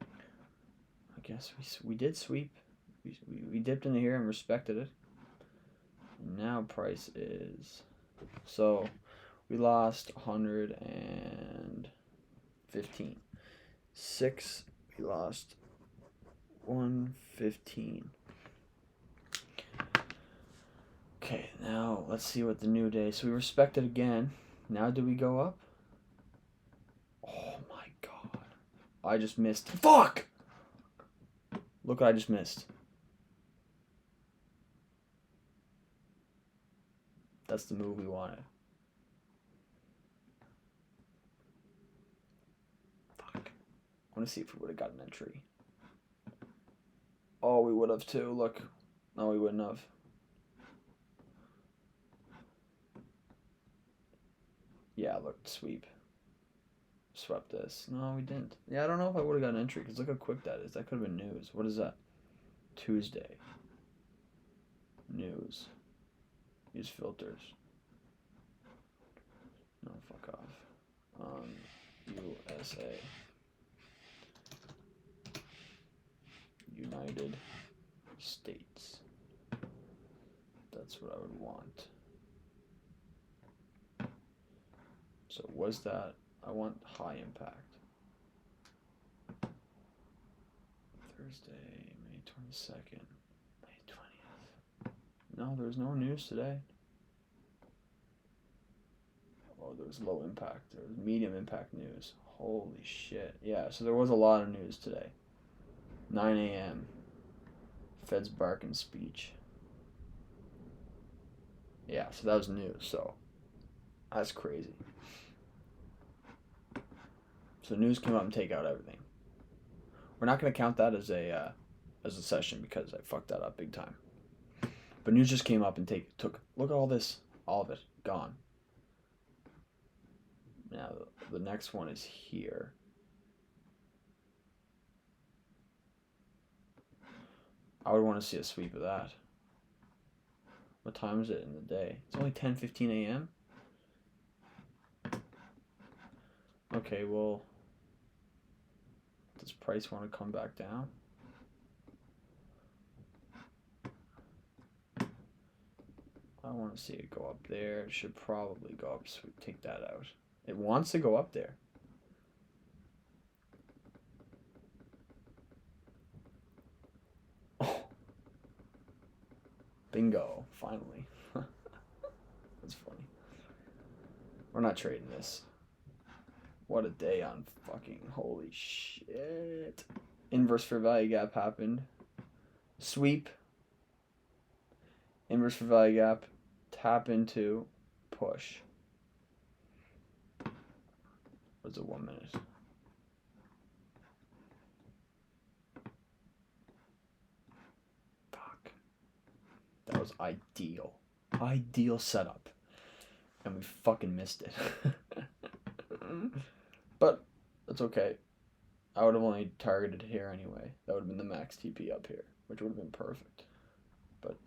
I guess we did sweep. We dipped into here and respected it. And now price is... So, we lost 115. 6, we lost 115. Okay, now let's see what the new day. So we respected again. Now do we go up? Oh my god. I just missed. Fuck! Look what I just missed. That's the move we wanted. Fuck. I want to see if we would have got an entry. Oh, we would have too. Look. No, we wouldn't have. Yeah, look, sweep. Swept this. No, we didn't. Yeah, I don't know if I would have got an entry, because look how quick that is. That could have been news. What is that? Tuesday. News. Use filters. No, fuck off. USA. United States. That's what I would want. So was that, I want high impact. Thursday, May 22nd, May 20th. No, there's no news today. Oh, there was low impact. There was medium impact news. Holy shit. Yeah, so there was a lot of news today. 9 a.m. Fed's barking speech. Yeah, so that was news, so that's crazy. So news came out and take out everything. We're not going to count that as a session because I fucked that up big time. But news just came up and took. Look at all this, all of it gone. Now the next one is here. I would want to see a sweep of that. What time is it in the day? It's only 10:15 a.m. Okay, well, does price want to come back down? I want to see it go up there. It should probably go up. So take that out. It wants to go up there. Oh. Bingo. Finally. That's funny. We're not trading this. What a day on fucking holy shit. Inverse fair value gap happened. Sweep. Inverse fair value gap. Tap into. Push. What's it, 1 minute? Fuck. That was ideal. Ideal setup. And we fucking missed it. But that's okay. I would have only targeted here anyway. That would have been the max TP up here, which would have been perfect. But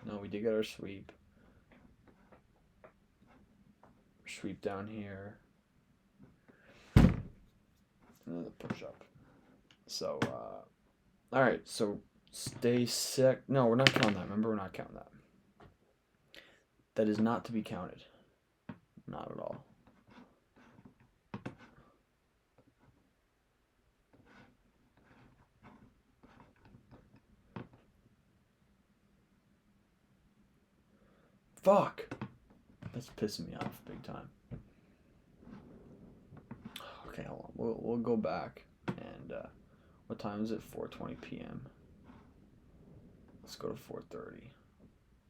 no, we did get our sweep. Sweep down here. And then the push up. So, alright, so stay sick. No, we're not counting that. Remember, we're not counting that. That is not to be counted. Not at all. Fuck! That's pissing me off big time. Okay, hold on. We'll go back and what time is it? 4:20 p.m. Let's go to 4:30.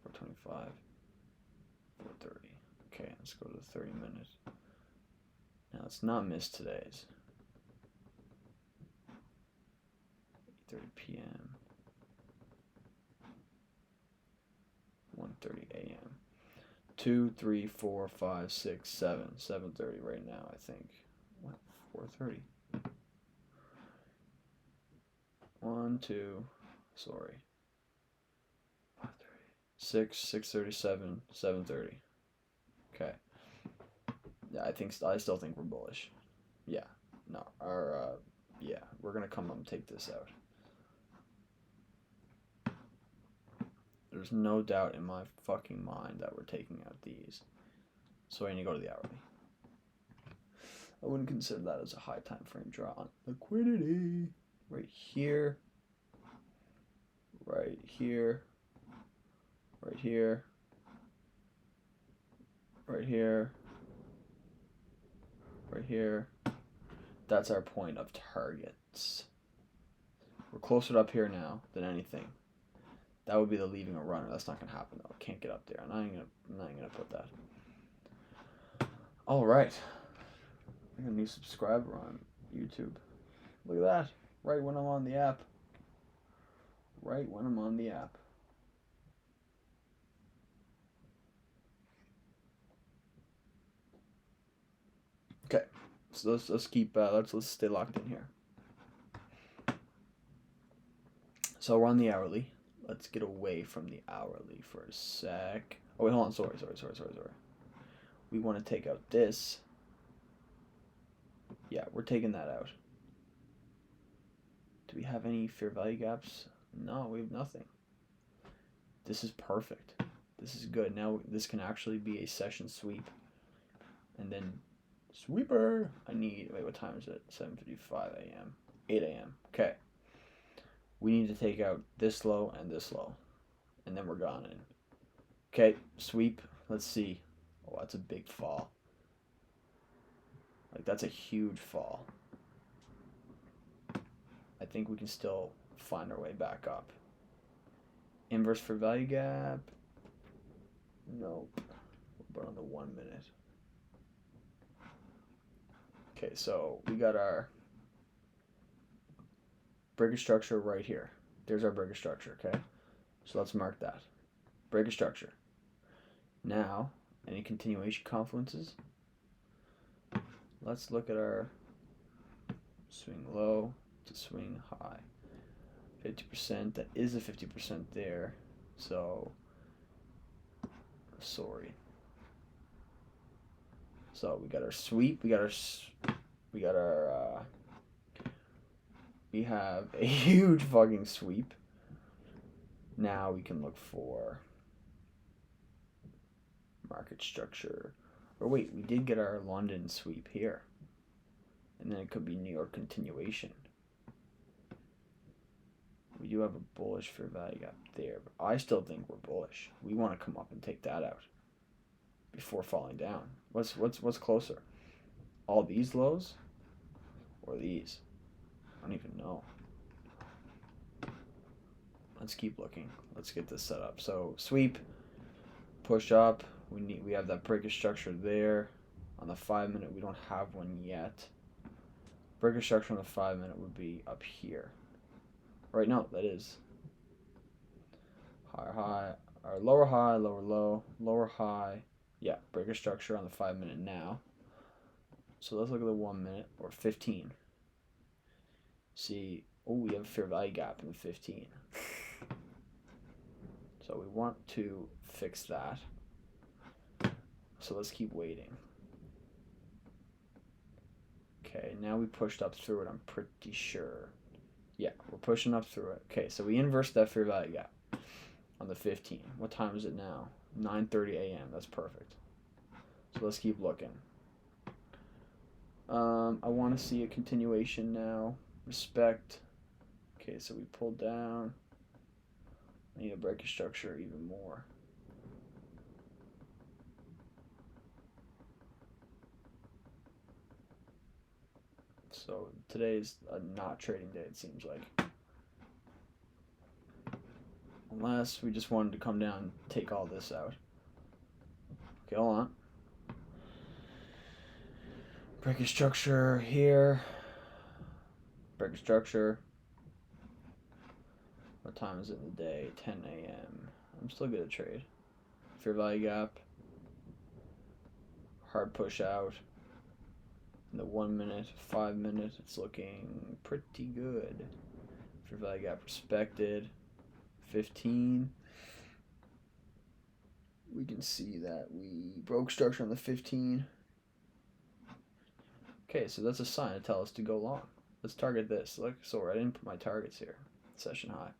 4:25. 4:30. Okay, let's go to the 30 minutes. Now let's not miss today's. 8:30 p.m. 1:30 a.m. 2, 3, 4, 5, 6, 7. 7:30 right now, I think. What? 4:30. 1, 2. Sorry. 5:30. 6, 6:37, 7:30. Okay. Yeah, I still think we're bullish. Yeah. No. Yeah, we're gonna come up and take this out. There's no doubt in my fucking mind that we're taking out these. So I need to go to the hourly. I wouldn't consider that as a high time frame draw on liquidity. Right here. Right here. Right here. Right here. Right here. That's our point of targets. We're closer up here now than anything. That would be the leaving a runner. That's not gonna happen though. Can't get up there. I'm not even gonna put that. All right. I got a new subscriber on YouTube. Look at that. Right when I'm on the app. Right when I'm on the app. Okay. So let's keep let's stay locked in here. So we're on the hourly. Let's get away from the hourly for a sec. Oh wait, hold on. Sorry. We want to take out this. Yeah, we're taking that out. Do we have any fair value gaps? No, we have nothing. This is perfect. This is good. Now this can actually be a session sweep. And then sweeper. Wait, what time is it? 7:55 a.m. 8 a.m. Okay. We need to take out this low and this low. And then we're gone in. Okay, sweep. Let's see. Oh, that's a big fall. Like, that's a huge fall. I think we can still find our way back up. Inverse for value gap. Nope. But on the 1 minute. Okay, so we got our breaker structure right here. There's our breaker structure, okay? So let's mark that. Breaker structure. Now, any continuation confluences? Let's look at our swing low to swing high. 50%, that is a 50% there. So, sorry. So we got our sweep, we have a huge fucking sweep. Now we can look for market structure. Or wait, we did get our London sweep here. And then it could be New York continuation. We do have a bullish fair value gap there, but I still think we're bullish. We want to come up and take that out before falling down. What's closer? All these lows or these? I don't even know. Let's keep looking. Let's get this set up. So sweep, push up. We have that breaker structure there. On the 5 minute, we don't have one yet. Breaker structure on the 5 minute would be up here. Right, no, that is higher high, or lower high, lower low, lower high. Yeah, breaker structure on the 5 minute now. So let's look at the 1 minute or 15. See, oh, we have a fair value gap in the 15. So we want to fix that. So let's keep waiting. Okay, now we pushed up through it, I'm pretty sure. Yeah, we're pushing up through it. Okay, so we inversed that fair value gap on the 15. What time is it now? 9:30 a.m. That's perfect. So let's keep looking. I want to see a continuation now. Respect. Okay, so we pulled down. I need to break a structure even more. So today's a not trading day, it seems like. Unless we just wanted to come down and take all this out. Okay, hold on. Break a structure here. Break a structure. What time is it in the day? 10 a.m. I'm still good at trade. Fair value gap. Hard push out. In the 1 minute, 5 minute, it's looking pretty good. Fair value gap respected. 15. We can see that we broke structure on the 15. Okay, so that's a sign to tell us to go long. Let's target this. Look, sorry, I didn't put my targets here. Session high.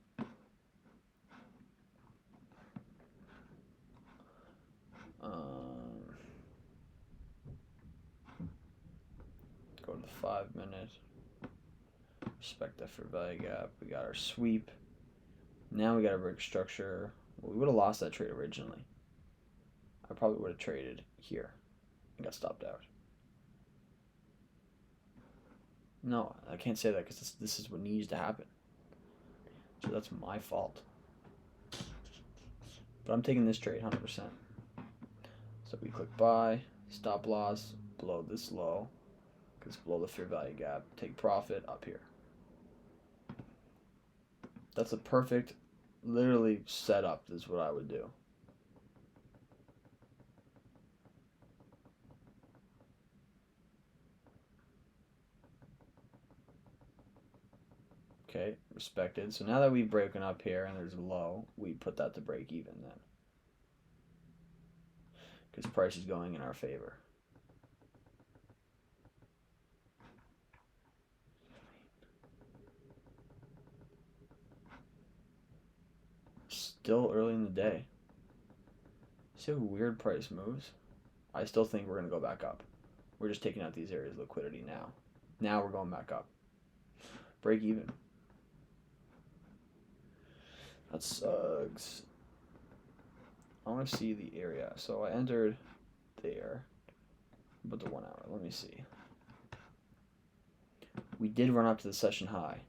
Go to the 5 minute. Respect that fair value gap. We got our sweep. Now we got our break structure. Well, we would have lost that trade originally. I probably would have traded here and got stopped out. No, I can't say that because this is what needs to happen. So that's my fault. But I'm taking this trade 100%. So we click buy, stop loss, below this low, because below the fair value gap, take profit up here. That's a perfect, literally setup is what I would do. Okay, respected. So now that we've broken up here and there's a low, we put that to break even then. Because price is going in our favor. Still early in the day. See how weird price moves? I still think we're going to go back up. We're just taking out these areas of liquidity now. Now we're going back up. Break even. That sucks. I want to see the area. So I entered there. But the 1 hour. Let me see. We did run up to the session high.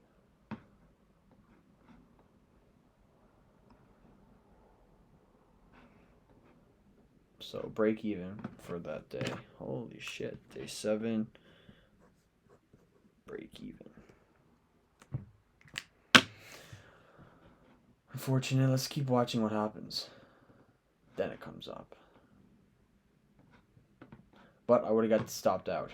So break even for that day. Holy shit. Day 7. Break even. Unfortunate. Let's keep watching what happens. Then it comes up. But I would have got stopped out.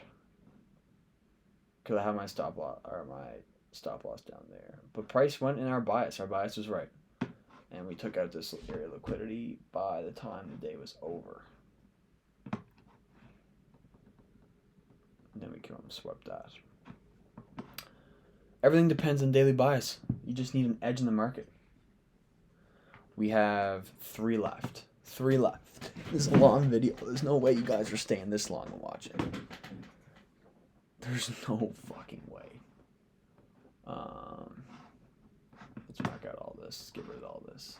Because I have my stop loss down there. But price went in our bias. Our bias was right. And we took out this area of liquidity by the time the day was over. And then we came up and swept that. Everything depends on daily bias. You just need an edge in the market. We have 3 left. 3 left. This is a long video. There's no way you guys are staying this long and watching. There's no fucking way. Let's mark out all this. Let's get rid of all this.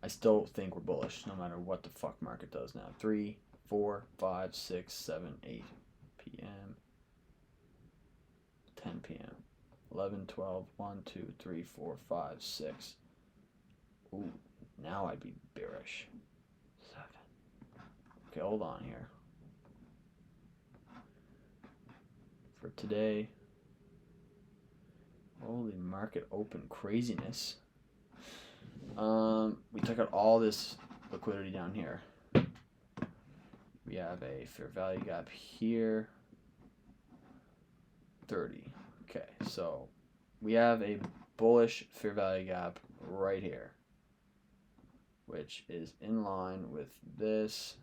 I still think we're bullish no matter what the fuck market does now. 3, 4, 5, 6, 7, 8 p.m. 10 p.m. 11, 12, 1, 2, 3, 4, 5, 6. Ooh, now I'd be bearish. 7. Okay, hold on here. For today, holy market open craziness. We took out all this liquidity down here. We have a fair value gap here. 30. Okay, so we have a bullish fair value gap right here, which is in line with this.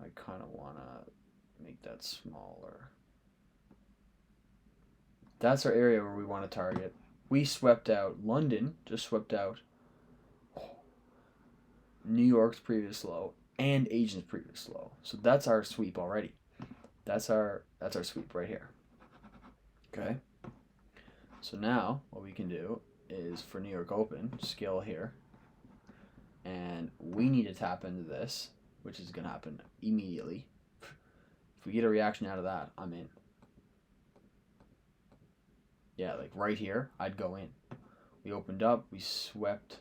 I kind of want to make that smaller. That's our area where we want to target. We swept out London, just swept out New York's previous low and Asian's previous low. So that's our sweep already. That's our sweep right here. Okay. So now what we can do is for New York Open, scale here. And we need to tap into this, which is going to happen immediately. If we get a reaction out of that, I'm in. Yeah, like right here, I'd go in. We opened up, we swept.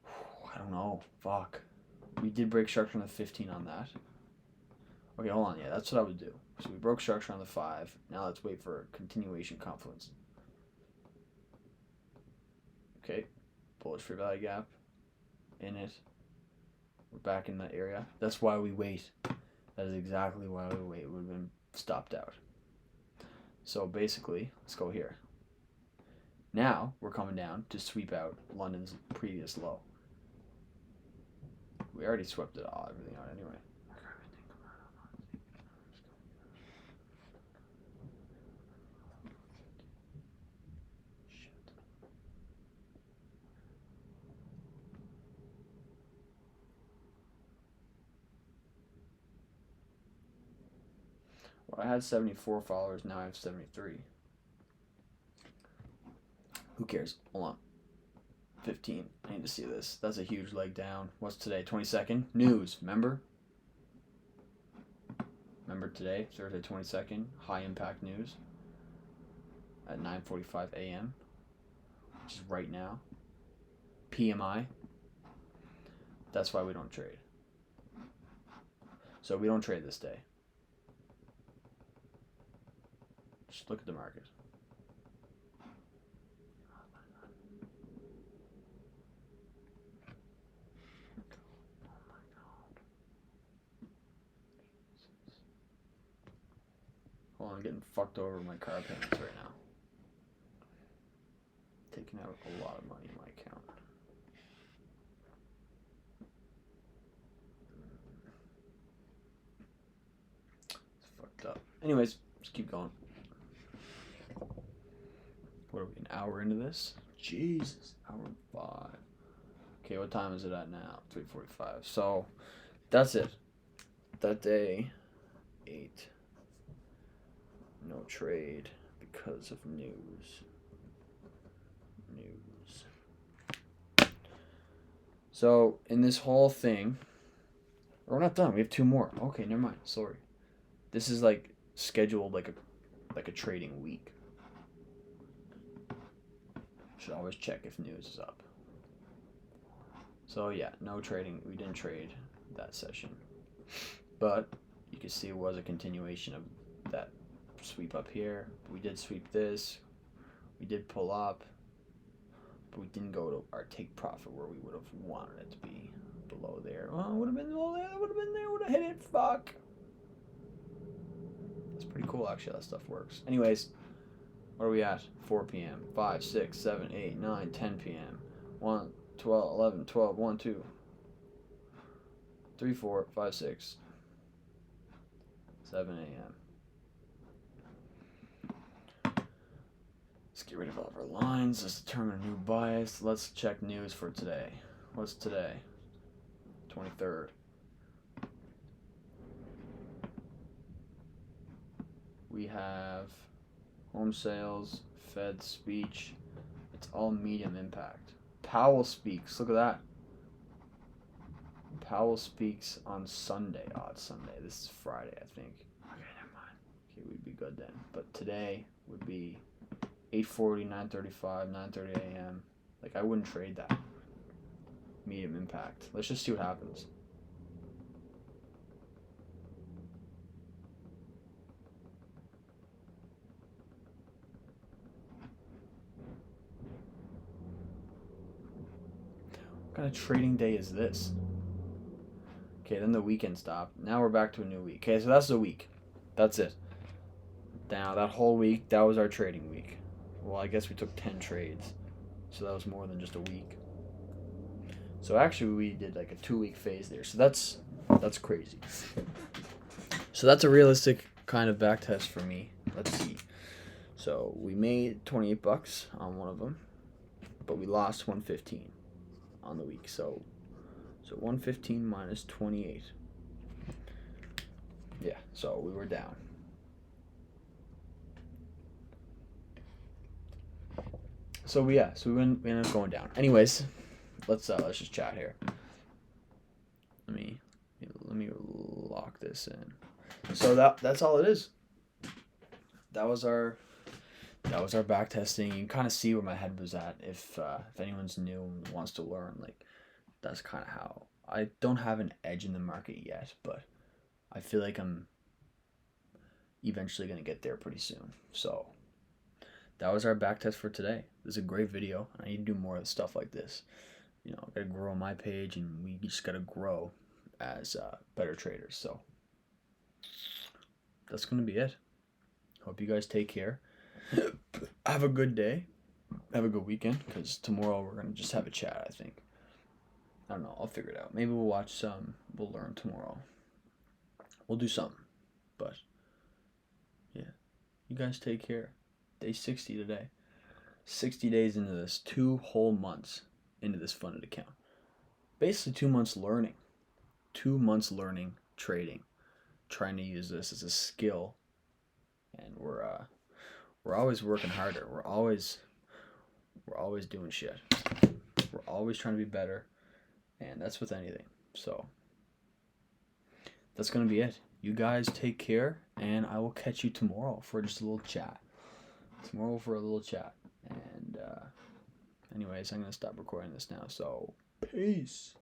I don't know. Fuck. We did break structure on the 15 on that. Okay, hold on. Yeah, that's what I would do. So we broke structure on the 5. Now let's wait for continuation confluence. Okay. Bullish fair value gap. In it. We're back in that area. That's why we wait. That is exactly why we wait. We would have been stopped out. So basically, let's go here. Now we're coming down to sweep out London's previous low. We already swept it all, everything out anyway. Well, I had 74 followers, now I have 73. Who cares? Hold on. 15. I need to see this. That's a huge leg down. What's today? 22nd? News, remember? Remember today, Thursday 22nd, high impact news at 9:45 a.m., which is right now. PMI. That's why we don't trade. So we don't trade this day. Just look at the market. Hold on, I'm getting fucked over my car payments right now. Taking out a lot of money in my account. It's fucked up. Anyways, just keep going. What are we, an hour into this? Jesus, hour and 5. Okay, what time is it at now? 3:45. So, that's it. That day, 8. No trade because of news. So, in this whole thing, we're not done. We have 2 more. Okay, never mind. Sorry. This is like scheduled like a trading week. Should always check if news is up. So yeah, no trading. We didn't trade that session. But you can see it was a continuation of that sweep up here. We did sweep this. We did pull up. But we didn't go to our take profit where we would have wanted it to be below there. Well, it would have been below there. It would have been there. Would have hit it. Fuck. It's pretty cool, actually. That stuff works. Anyways, where are we at? 4 p.m. 5, 6, 7, 8, 9, 10 p.m. 1, 12, 11, 12, 1, 2, 3, 4, 5, 6, 7 a.m. Let's get rid of all of our lines. Let's determine a new bias. Let's check news for today. What's today? 23rd. We have home sales, Fed speech. It's all medium impact. Powell speaks. Look at that. Powell speaks on Sunday. Oh, it's Sunday. This is Friday, I think. Okay, never mind. Okay, we'd be good then. But today would be 8:40, 9:35, 9:30 a.m. Like, I wouldn't trade that. Medium impact. Let's just see what happens. What kind of trading day is this? Okay, then the weekend stopped. Now we're back to a new week. Okay, so that's the week. That's it. Now, that whole week, that was our trading week. Well, I guess we took 10 trades. So that was more than just a week. So actually, we did like a 2-week phase there. So that's crazy. So that's a realistic kind of back test for me. Let's see. So we made $28 on one of them, but we lost 115 on the week. So 115 minus 28. Yeah, so we were down. So we ended up going down. Anyways, let's just chat here. Let me lock this in. So that's all it is. That was our back testing. You can kind of see where my head was at. If anyone's new and wants to learn, like, that's kind of how. I don't have an edge in the market yet, but I feel like I'm eventually gonna get there pretty soon. So that was our back test for today. This is a great video. I need to do more of stuff like this. You know, I gotta grow my page, and we just gotta grow as better traders. So that's gonna be it. Hope you guys take care. Have a good day. Have a good weekend, because tomorrow we're gonna just have a chat, I think. I don't know. I'll figure it out. Maybe we'll watch some. We'll learn tomorrow. We'll do something. But yeah, you guys take care. Day 60 today. 60 days into this. 2 whole months into this funded account. Basically 2 months learning. 2 months learning trading. Trying to use this as a skill. And we're always working harder. We're always doing shit. We're always trying to be better. And that's with anything. So that's going to be it. you guys take care, and I will catch you tomorrow for just a little chat. And anyways, I'm going to stop recording this now, so peace.